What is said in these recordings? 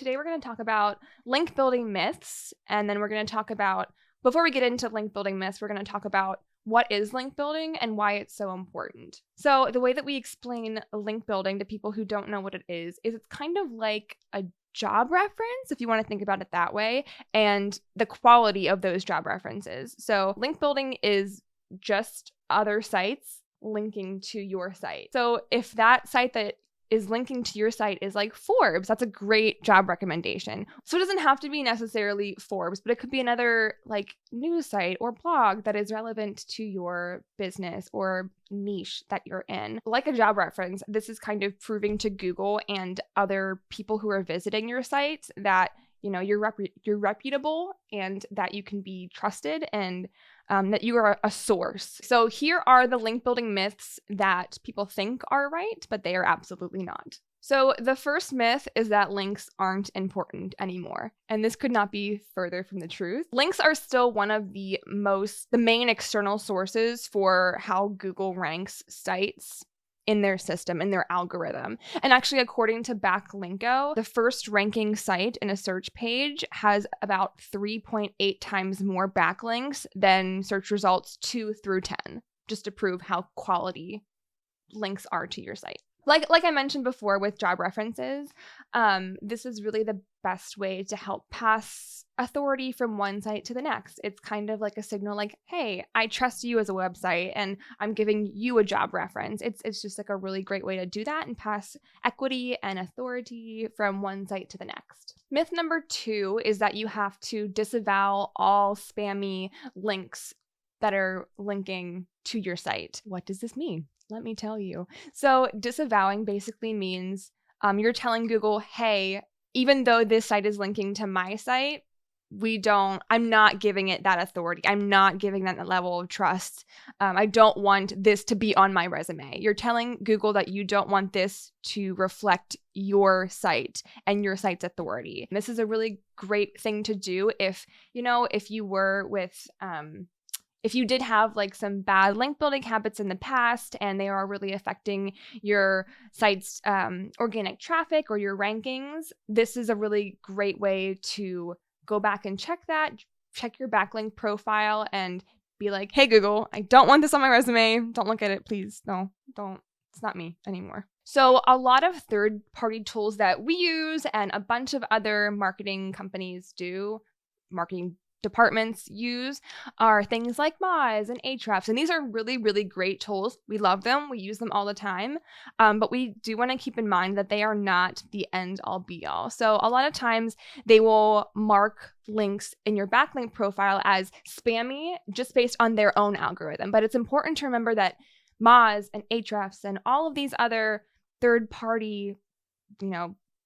today we're going to talk about link building myths, and then we're going to talk about, before we get into link building myths, we're going to talk about what is link building and why it's so important. So the way that we explain link building to people who don't know what it is it's kind of like a job reference, if you want to think about it that way, and the quality of those job references. So link building is just other sites linking to your site. So if that site that is linking to your site is like Forbes, that's a great job recommendation. So it doesn't have to be necessarily Forbes, but it could be another like news site or blog that is relevant to your business or niche that you're in. Like a job reference, this is kind of proving to Google and other people who are visiting your site that you're reputable and that you can be trusted and that you are a source. So here are the link building myths that people think are right, but they are absolutely not. So the first myth is that links aren't important anymore. And this could not be further from the truth. Links are still one of the main external sources for how Google ranks sites in their system, in their algorithm. And actually, according to Backlinko, the first ranking site in a search page has about 3.8 times more backlinks than search results 2 through 10, just to prove how quality links are to your site. Like I mentioned before with job references, this is really the best way to help pass authority from one site to the next. It's kind of like a signal like, hey, I trust you as a website and I'm giving you a job reference. It's just like a really great way to do that and pass equity and authority from one site to the next. Myth number 2 is that you have to disavow all spammy links that are linking to your site. What does this mean? Let me tell you. So disavowing basically means you're telling Google, hey, even though this site is linking to my site, I'm not giving it that authority. I'm not giving that level of trust. I don't want this to be on my resume. You're telling Google that you don't want this to reflect your site and your site's authority. And this is a really great thing to do if you did have like some bad link building habits in the past and they are really affecting your site's organic traffic or your rankings, this is a really great way to go back and check your backlink profile and be like, hey, Google, I don't want this on my resume. Don't look at it, please. No, don't. It's not me anymore. So a lot of third-party tools that we use and a bunch of other marketing companies marketing departments use are things like Moz and Ahrefs. And these are really, really great tools. We love them. We use them all the time. But we do want to keep in mind that they are not the end all be all. So a lot of times they will mark links in your backlink profile as spammy just based on their own algorithm. But it's important to remember that Moz and Ahrefs and all of these other third-party,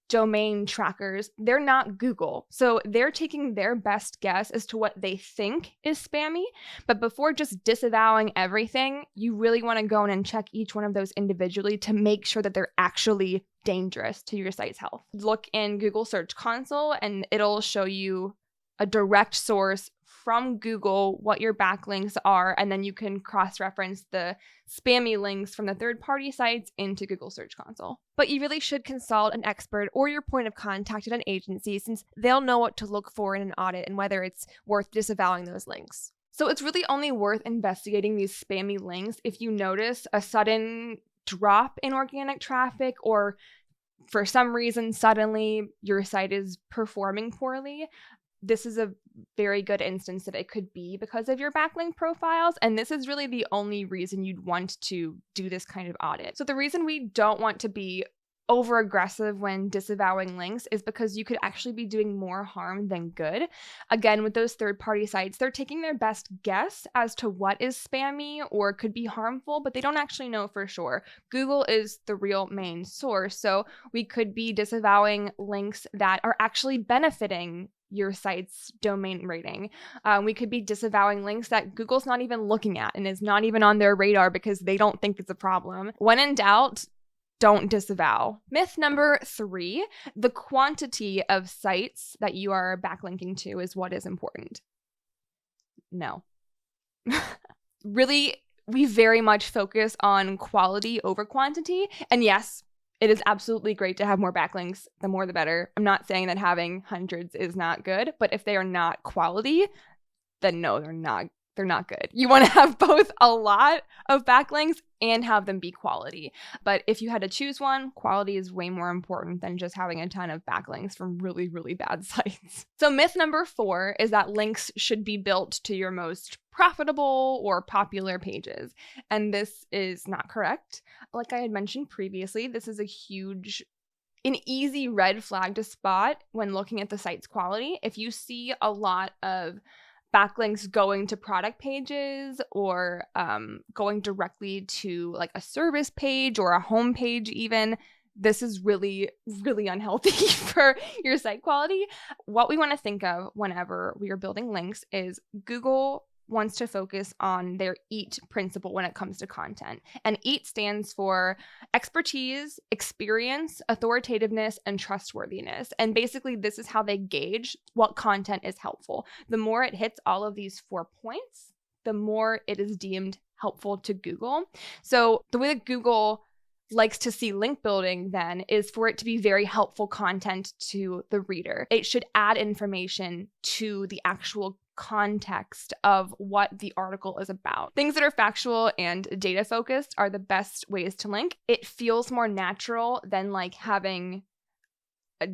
domain trackers, they're not Google. So they're taking their best guess as to what they think is spammy. But before just disavowing everything, you really want to go in and check each one of those individually to make sure that they're actually dangerous to your site's health. Look in Google Search Console and it'll show you a direct source from Google what your backlinks are, and then you can cross-reference the spammy links from the third-party sites into Google Search Console. But you really should consult an expert or your point of contact at an agency, since they'll know what to look for in an audit and whether it's worth disavowing those links. So it's really only worth investigating these spammy links if you notice a sudden drop in organic traffic or for some reason suddenly your site is performing poorly. This is a very good instance that it could be because of your backlink profiles. And this is really the only reason you'd want to do this kind of audit. So the reason we don't want to be over aggressive when disavowing links is because you could actually be doing more harm than good. Again, with those third-party sites, they're taking their best guess as to what is spammy or could be harmful, but they don't actually know for sure. Google is the real main source. So we could be disavowing links that are actually benefiting your site's domain rating. We could be disavowing links that Google's not even looking at and is not even on their radar because they don't think it's a problem. When in doubt, don't disavow. Myth number 3, the quantity of sites that you are backlinking to is what is important. No. Really, we very much focus on quality over quantity. And yes, It is absolutely great to have more backlinks. The more the better. I'm not saying that having hundreds is not good, but if they are not quality, then no, they're not. They're not good. You want to have both a lot of backlinks and have them be quality. But if you had to choose one, quality is way more important than just having a ton of backlinks from really, really bad sites. So myth number 4 is that links should be built to your most profitable or popular pages. And this is not correct. Like I had mentioned previously, this is an easy red flag to spot when looking at the site's quality. If you see a lot of backlinks going to product pages or going directly to like a service page or a home page even, this is really, really unhealthy for your site quality. What we want to think of whenever we are building links is Google wants to focus on their EAT principle when it comes to content. And EAT stands for expertise, experience, authoritativeness, and trustworthiness. And basically, this is how they gauge what content is helpful. The more it hits all of these 4 points, the more it is deemed helpful to Google. So the way that Google likes to see link building then is for it to be very helpful content to the reader. It should add information to the actual context of what the article is about. Things that are factual and data focused are the best ways to link. It feels more natural than like having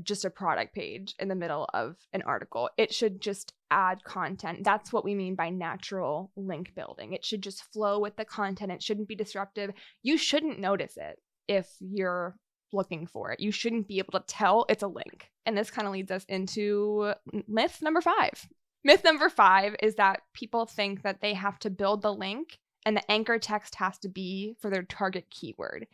just a product page in the middle of an article. It should just add content. That's what we mean by natural link building. It should just flow with the content. It shouldn't be disruptive. You shouldn't notice it if you're looking for it. You shouldn't be able to tell it's a link. And this kind of leads us into myth number 5. Myth number 5 is that people think that they have to build the link and the anchor text has to be for their target keyword.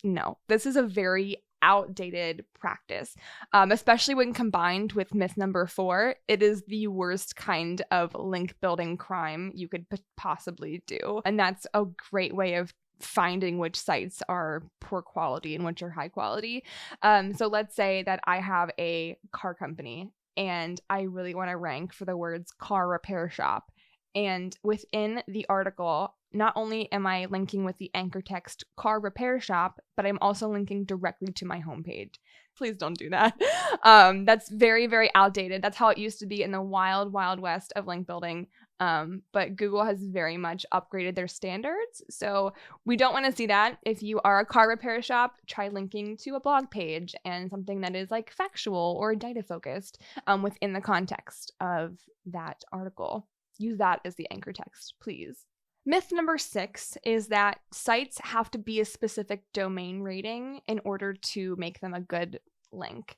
No, this is a very outdated practice, especially when combined with myth number 4. It is the worst kind of link building crime you could possibly do. And that's a great way of finding which sites are poor quality and which are high quality. So let's say that I have a car company and I really want to rank for the words car repair shop. And within the article, not only am I linking with the anchor text car repair shop, but I'm also linking directly to my homepage. Please don't do that. That's very, very outdated. That's how it used to be in the wild, wild west of link building. But Google has very much upgraded their standards. So we don't want to see that. If you are a car repair shop, try linking to a blog page and something that is like factual or data focused within the context of that article. Use that as the anchor text, please. Myth number 6 is that sites have to be a specific domain rating in order to make them a good link.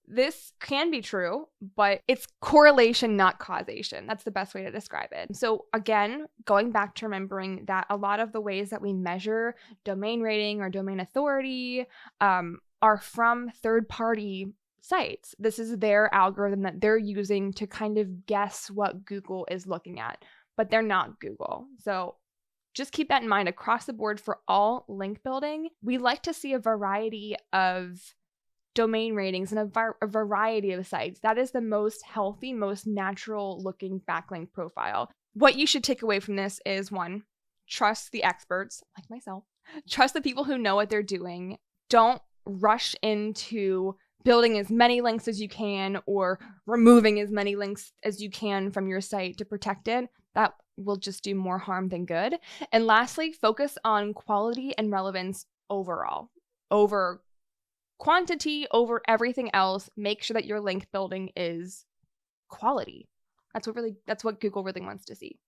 This can be true, but it's correlation, not causation. That's the best way to describe it. So again, going back to remembering that a lot of the ways that we measure domain rating or domain authority are from third-party sites. This is their algorithm that they're using to kind of guess what Google is looking at, but they're not Google. So just keep that in mind across the board for all link building. We like to see a variety of domain ratings and a variety of sites. That is the most healthy, most natural looking backlink profile. What you should take away from this is 1, trust the experts like myself. Trust the people who know what they're doing. Don't rush into building as many links as you can or removing as many links as you can from your site to protect it. That will just do more harm than good. And lastly, focus on quality and relevance overall. Over quantity, over everything else, make sure that your link building is quality. That's what Google really wants to see.